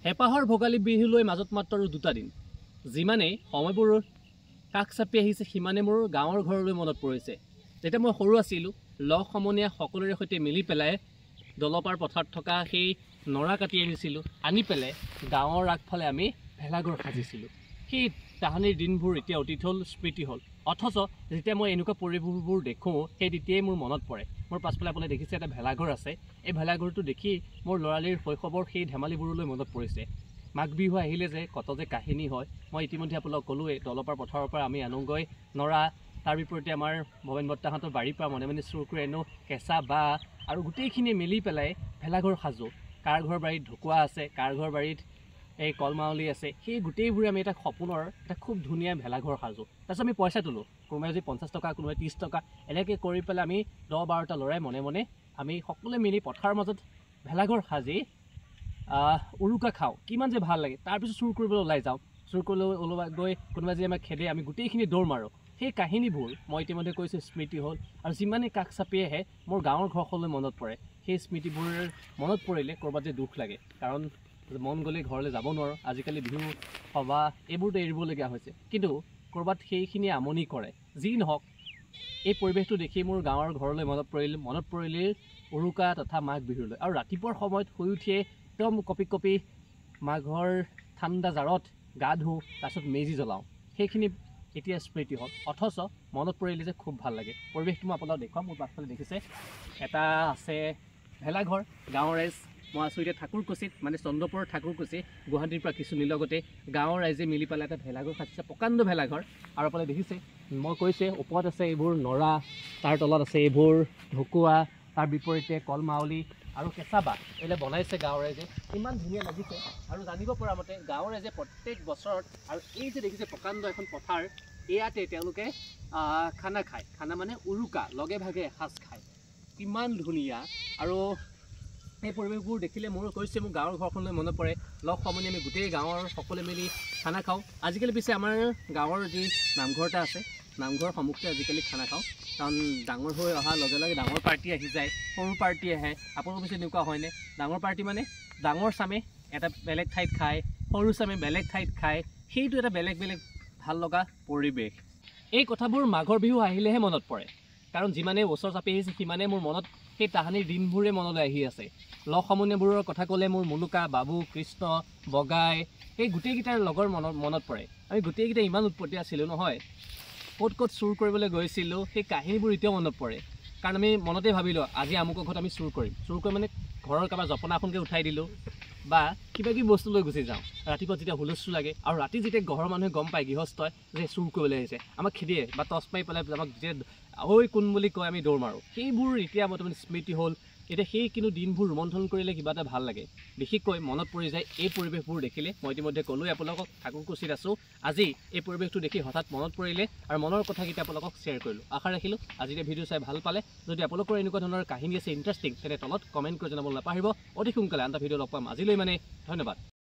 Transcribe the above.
হেপাহৰ ভোগালী বিহুলৈ মাজত মাত্ৰ 2টা দিন। যিমানেই সময়বোৰ কাষ চাপি আহিছে সিমানে মোৰ গাঁৱৰ ঘৰলৈ মনত পৰিছে। যেতিয়া মই সৰু আছিলোঁ, লগ সমনীয়া সকলোৰে সৈতে মিলি পেলাই দলপাৰ পথাৰত থকা সেই নৰা কাটি আনিছিলোঁ। আনি পেলাই গাঁৱৰ আগফালে আমি ভেলাঘৰ সাজিছিলোঁ। সেই তাহানিৰ দিনবোৰ এতিয়া অতীত হ'ল, স্মৃতি হ'ল। অথচ যেতিয়া মই এনেকুৱা পৰিৱেশবোৰ দেখোঁ, সেই তেতিয়াই মোৰ মনত পৰে। মোৰ পাছফালে আপুনি দেখিছে এটা ভেলাঘৰ আছে। এই ভেলাঘৰটো দেখি মোৰ ল'ৰালিৰ শৈশৱৰ সেই ধেমালিবোৰলৈ মনত পৰিছে। মাঘ বিহু আহিলে যে কত যে কাহিনী হয়, মই ইতিমধ্যে আপোনালোকক ক'লোৱেই। দলপাৰ পথাৰৰ পৰা আমি আনোগৈ নৰা, তাৰ বিপৰীতে আমাৰ ভৱেন বৰ্তাহঁতৰ বাৰীৰ পৰা মনে মনে চুৰ কৰি আনো কেঁচা বাঁহ, আৰু গোটেইখিনি মিলি পেলাই ভেলাঘৰ সাজোঁ। কাৰ ঘৰ বাৰীত ঢকুৱা আছে, কাৰ ঘৰ বাৰীত এই কলমাৱলী আছে, সেই গোটেইবোৰে আমি এটা সপোনৰ এটা খুব ধুনীয়া ভেলাঘৰ সাজোঁ। তাৰপিছত আমি পইচা তোলোঁ, কোনোবাই যদি 50 টকা, কোনোবাই 30 টকা, এনেকৈ কৰি পেলাই আমি 10-12টা ল'ৰাই মনে মনে আমি সকলোৱে মিলি পথাৰৰ মাজত ভেলাঘৰ সাজি উৰুকা খাওঁ। কিমান যে ভাল লাগে। তাৰপিছত চুৰ কৰিবলৈ ওলাই যাওঁ। চুৰ কৰিবলৈ ওলোৱা গৈ কোনোবাই যদি আমাক খেদে, আমি গোটেইখিনি দৌৰ মাৰোঁ। সেই কাহিনীবোৰ মই ইতিমধ্যে কৈছোঁ স্মৃতি হ'ল, আৰু যিমানেই কাষ চাপি আহে মোৰ গাঁৱৰ ঘৰখনলৈ মনত পৰে। সেই স্মৃতিবোৰ মনত পৰিলে ক'ৰবাত যে দুখ লাগে, কাৰণ মন গ'লে ঘৰলৈ যাব নোৱাৰোঁ। আজিকালি বিহু সভা এইবোৰতো এৰিবলগীয়া হৈছে, কিন্তু ক'ৰবাত সেইখিনি আমনি কৰে। যি নহওক, এই পৰিৱেশটো দেখি মোৰ গাঁৱৰ ঘৰলৈ মনত পৰিলে উৰুকা তথা মাঘ বিহুলৈ। আৰু ৰাতিপুৱাৰ সময়ত শুই উঠিয়ে একদম কপি কপি মাঘৰ ঠাণ্ডা জাৰত গা ধুওঁ, তাৰপিছত মেজি জ্বলাওঁ। সেইখিনি এতিয়া স্মৃতি হ'ল। অথচ মনত পৰিলে যে খুব ভাল লাগে। পৰিৱেশটো মই আপোনালোকক দেখুৱাম। মোৰ পাছফালে দেখিছে এটা আছে ভেলাঘৰ। গাঁৱৰ ৰাইজ, মই আছোঁ এতিয়া ঠাকুৰকুচিত, মানে চন্দ্ৰপুৰৰ ঠাকুৰকুচি, গুৱাহাটীৰ পৰা কিছু নিলগতে গাঁৱৰ ৰাইজে মিলি পেলাই এটা ভেলাঘৰ সাজিছে, প্ৰকাণ্ড ভেলাঘৰ। আৰু আপোনালোকে দেখিছে, মই কৈছে ওপৰত আছে এইবোৰ নৰা, তাৰ তলত আছে এইবোৰ ঢকুৱা, তাৰ বিপৰীতে কলমাৱলী আৰু কেঁচা বাঁহ, এইবিলাক বনাইছে গাঁৱৰ ৰাইজে। ইমান ধুনীয়া লাগিছে। আৰু জানিব পৰা মতে গাঁৱৰ ৰাইজে প্ৰত্যেক বছৰত, আৰু এই যে দেখিছে প্ৰকাণ্ড এখন পথাৰ, ইয়াতে তেওঁলোকে খানা খায়। খানা মানে উৰুকা, লগে ভাগে এসাঁজ খায়। কিমান ধুনীয়া। আৰু এই পৰিৱেশবোৰ দেখিলে মোৰ কৈছে মোৰ গাঁৱৰ ঘৰখনলৈ মনত পৰে। লগ সমনীয়া আমি গোটেই গাঁৱৰ সকলোৱে মিলি খানা খাওঁ। আজিকালি পিছে আমাৰ গাঁৱৰ যি নামঘৰ এটা আছে, নামঘৰৰ সন্মুখতে আজিকালি খানা খাওঁ, কাৰণ ডাঙৰ হৈ অহাৰ লগে লগে ডাঙৰ পাৰ্টি আহি যায়, সৰু পাৰ্টি আহে। আপোনালোকৰ পিছে এনেকুৱা হয়নে? ডাঙৰ পাৰ্টি মানে ডাঙৰ চামে এটা বেলেগ ঠাইত খায়, সৰু চামে বেলেগ ঠাইত খায়। সেইটো এটা বেলেগ বেলেগ ভাল লগা পৰিৱেশ। এই কথাবোৰ মাঘৰ বিহু আহিলেহে মনত পৰে, কাৰণ যিমানে ওচৰ চাপি আহিছে সিমানে মোৰ মনত সেই তাহানিৰ দিনবোৰে মনলৈ আহি আছে। লগ সমনীয়াবোৰৰ কথা ক'লে মোৰ মুলুকা, বাবু, কৃষ্ণ, বগাই, সেই গোটেইকেইটাৰ লগৰ মনত পৰে। আমি গোটেইকেইটা ইমান উৎপত্তি আছিলোঁ নহয়, ক'ত ক'ত চুৰ কৰিবলৈ গৈছিলোঁ, সেই কাহিনীবোৰ এতিয়াও মনত পৰে। কাৰণ আমি মনতে ভাবিলোঁ আজি আমুকৰ ঘৰত আমি চুৰ কৰিম। চুৰ কৰি মানে ঘৰৰ কাৰোবাৰ জপনাখনকৈ উঠাই দিলোঁ, বা কিবা কিবি বস্তু লৈ গুচি যাওঁ। ৰাতিপুৱা যেতিয়া হুলস্থুল লাগে, আৰু ৰাতি যেতিয়া ঘৰৰ মানুহে গম পায় গৃহস্থই যে চুৰ কৰিবলৈ আহিছে, আমাক খেদিয়ে বা টৰ্চ মাৰি পেলাই আমাক যেতিয়া ঐ কোন বুলি কয় আমি দৌৰ মাৰোঁ। সেইবোৰ এতিয়া বৰ্তমান স্মৃতি হ'ল। এতিয়া সেই কিন্তু দিনবোৰ ৰোমন্থন কৰিলে কিবা এটা ভাল লাগে। বিশেষকৈ মনত পৰি যায় এই পৰিৱেশবোৰ দেখিলে। মই ইতিমধ্যে ক'লোৱে আপোনালোকক ঠাকুৰকুচিত আছোঁ। আজি এই পৰিৱেশটো দেখি হঠাৎ মনত পৰিলে, আৰু মনৰ কথাকেইটা আপোনালোকক শ্বেয়াৰ কৰিলোঁ। আশা ৰাখিলোঁ আজি এই ভিডিঅ' চাই ভাল পালে। যদি আপোনালোকৰ এনেকুৱা ধৰণৰ কাহিনী আছে ইণ্টাৰেষ্টিং, তেনে তলত কমেণ্ট কৰি জনাবলৈ নাপাহৰিব। অতি সোনকালে আন এটা ভিডিঅ' লগ পাম। আজিলৈ মানে ধন্যবাদ।